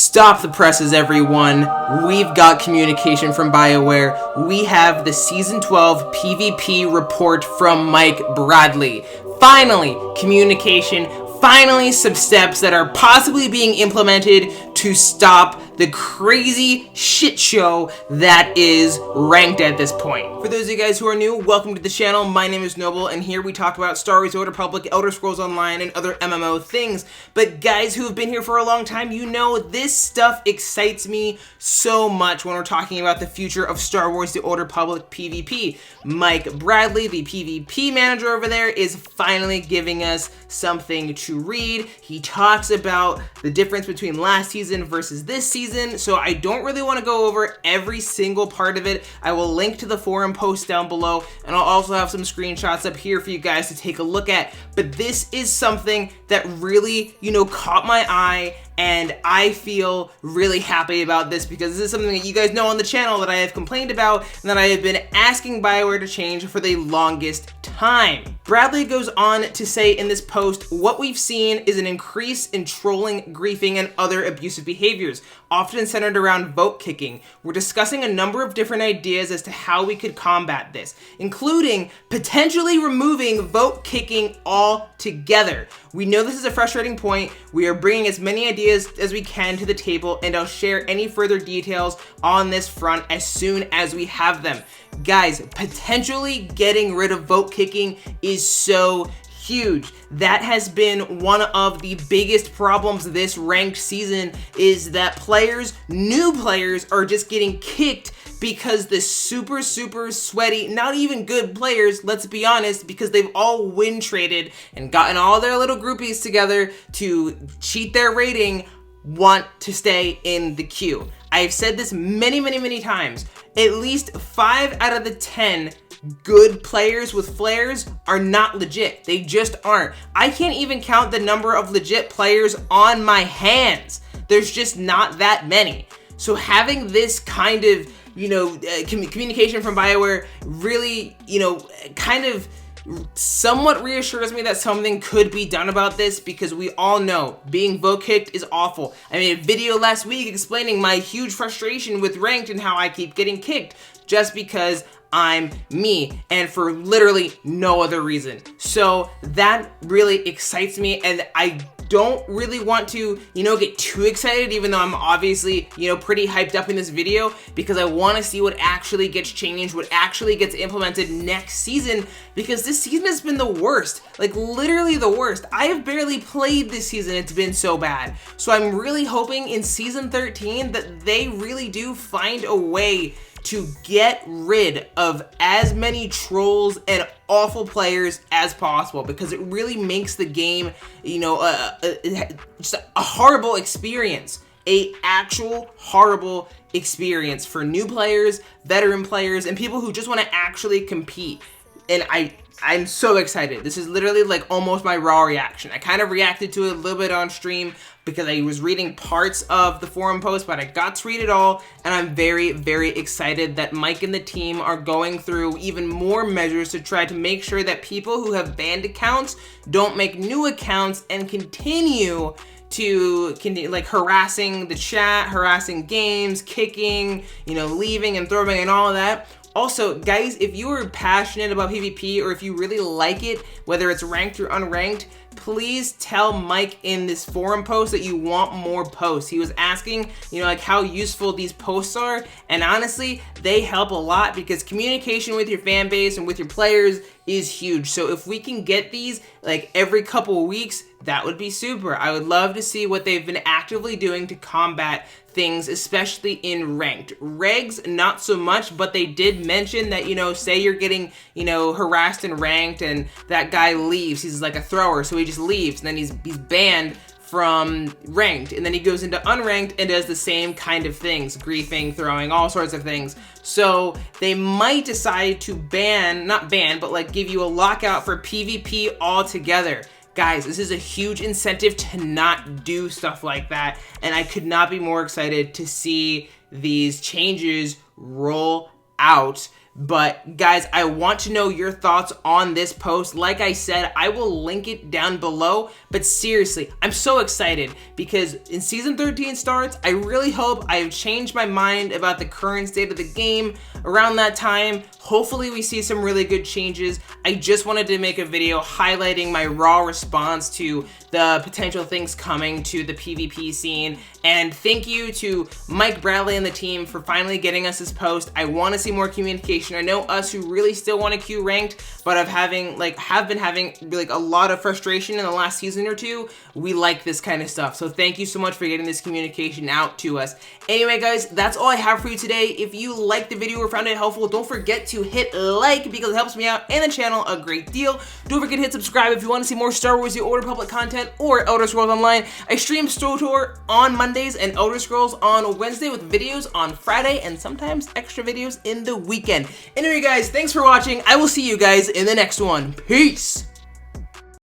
Stop the presses, everyone. We've got communication from BIOWARE. We have the Season 12 PvP report from Mike Bradley. Finally, communication. Finally, some steps that are possibly being implemented to stop the crazy shit show that is ranked at this point. For those of you guys who are new, welcome to the channel. My name is Noble, and here we talk about Star Wars: The Old Republic, Elder Scrolls Online, and other MMO things. But guys who have been here for a long time, you know this stuff excites me so much when we're talking about the future of Star Wars: The Old Republic PvP. Mike Bradley, the PvP manager over there, is finally giving us something to read. He talks about the difference between last season versus this season, so I don't really want to go over every single part of it. I will link to the forum post down below, and I'll also have some screenshots up here for you guys to take a look at. But this is something that really, caught my eye, and I feel really happy about this because this is something that you guys know on the channel that I have complained about and that I have been asking BIOWARE to change for the longest time. Bradley goes on to say in this post, what we've seen is an increase in trolling, griefing, and other abusive behaviors, often centered around vote kicking. We're discussing a number of different ideas as to how we could combat this, including potentially removing vote kicking altogether. We know this is a frustrating point. We are bringing as many ideas as we can to the table, and I'll share any further details on this front as soon as we have them. Guys, potentially getting rid of vote kicking is so huge. That has been one of the biggest problems this ranked season, is that new players are just getting kicked because the super sweaty, not even good players, let's be honest, because they've all win traded and gotten all their little groupies together to cheat their rating, want to stay in the queue. I've said this many times. At least 5 out of the 10 good players with flares are not legit. They just aren't. I can't even count the number of legit players on my hands. There's just not that many. So having this kind of, communication from BIOWARE really, kind of somewhat reassures me that something could be done about this, because we all know being vote kicked is awful. I made a video last week explaining my huge frustration with ranked and how I keep getting kicked just because I'm me, and for literally no other reason. So that really excites me, and I don't really want to, get too excited, even though I'm obviously, pretty hyped up in this video, because I want to see what actually gets changed, what actually gets implemented next season, because this season has been the worst, like literally the worst. I have barely played this season, it's been so bad. So I'm really hoping in Season 13 that they really do find a way to get rid of as many trolls and awful players as possible, because it really makes the game, just a horrible experience, actual horrible experience for new players, veteran players, and people who just want to actually compete. And I'm so excited. This is literally like almost my raw reaction. I kind of reacted to it a little bit on stream because I was reading parts of the forum post, but I got to read it all, and I'm very excited that Mike and the team are going through even more measures to try to make sure that people who have banned accounts don't make new accounts and continue like harassing the chat, harassing games, kicking, leaving and throwing and all of that. Also, guys, if you are passionate about PvP, or if you really like it, whether it's ranked or unranked, please tell Mike in this forum post that you want more posts. He was asking, like how useful these posts are, and honestly, they help a lot because communication with your fan base and with your players is huge. So if we can get these like every couple of weeks, that would be super. I would love to see what they've been actively doing to combat things, especially in ranked. Regs, not so much, but they did mention that, say you're getting, harassed in ranked and that guy leaves. He's like a thrower, so he just leaves, and then he's banned from ranked, and then he goes into unranked and does the same kind of things, griefing, throwing, all sorts of things. So they might decide to not ban, but like give you a lockout for PvP altogether. Guys, this is a huge incentive to not do stuff like that, and I could not be more excited to see these changes roll out But guys, I want to know your thoughts on this post. Like I said, I will link it down below. But seriously, I'm so excited because in Season 13 starts, I really hope I've changed my mind about the current state of the game around that time. Hopefully we see some really good changes. I just wanted to make a video highlighting my raw response to the potential things coming to the PvP scene. And thank you to Mike Bradley and the team for finally getting us this post. I want to see more communication. I know us who really still want to queue ranked, but have been having a lot of frustration in the last season or two. We like this kind of stuff. So thank you so much for getting this communication out to us. Anyway, guys, that's all I have for you today. If you liked the video or found it helpful, don't forget to hit like because it helps me out and the channel a great deal. Don't forget to hit subscribe if you want to see more Star Wars: The Old Republic content or Elder Scrolls Online. I stream SWTOR on Mondays and Elder Scrolls on Wednesday with videos on Friday and sometimes extra videos in the weekend. Anyway, guys, thanks for watching. I will see you guys in the next one. Peace!